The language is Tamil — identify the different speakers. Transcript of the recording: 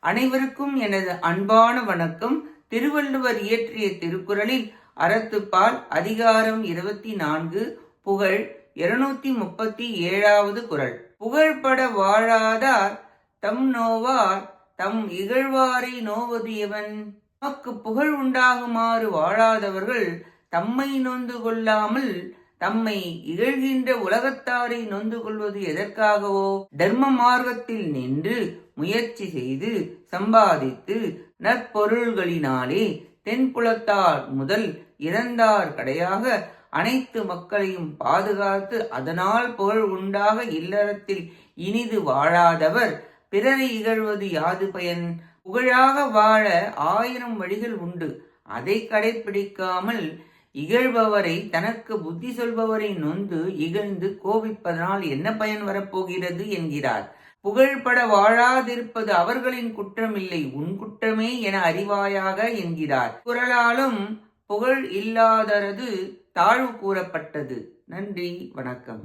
Speaker 1: அனைவருக்கும் எனது அன்பான வணக்கம். திருவள்ளுவர் இயற்றிய திருக்குறளில் அறத்துப்பால் அதிகாரம் 24 புகழ் 237வது குறள். புகழ்பட வாழாதார் தம் நோவார் தம் இகழ்வாரை நோவது எவன்? நமக்கு புகழ் உண்டாகுமாறு வாழாதவர்கள் தம்மை நொந்து கொள்ளாமல் தம்மை இகழ்கின்ற உலகத்தாரை நொந்து கொள்வது எதற்காகவோ? தர்ம மார்க்கத்தில் நின்று முயற்சி செய்து சம்பாதித்து நற்பொருள்களினாலே தென்புலத்தார் முதல் இறந்தார் கடையாக அனைத்து மக்களையும் பாதுகாத்து அதனால் புகழ் உண்டாக இல்லறத்தில் இனிது வாழாதவர் பிறரை இகழ்வது யாது பயன்? புகழாக வாழ 1000 வழிகள் உண்டு. அதை கடைபிடிக்காமல் இகழ்பவரை, தனக்கு புத்தி சொல்பவரை நொந்து இகழ்ந்து கோபிப்பதனால் என்ன பயன் வரப்போகிறது என்கிறார். புகழ்பட வாழாதிருப்பது அவர்களின் குற்றமில்லை, உன் குற்றமே என அறிவாயாக என்கிறார். குறளாலும் புகழ் இல்லாதரது தாழ்வு கூறப்பட்டது. நன்றி, வணக்கம்.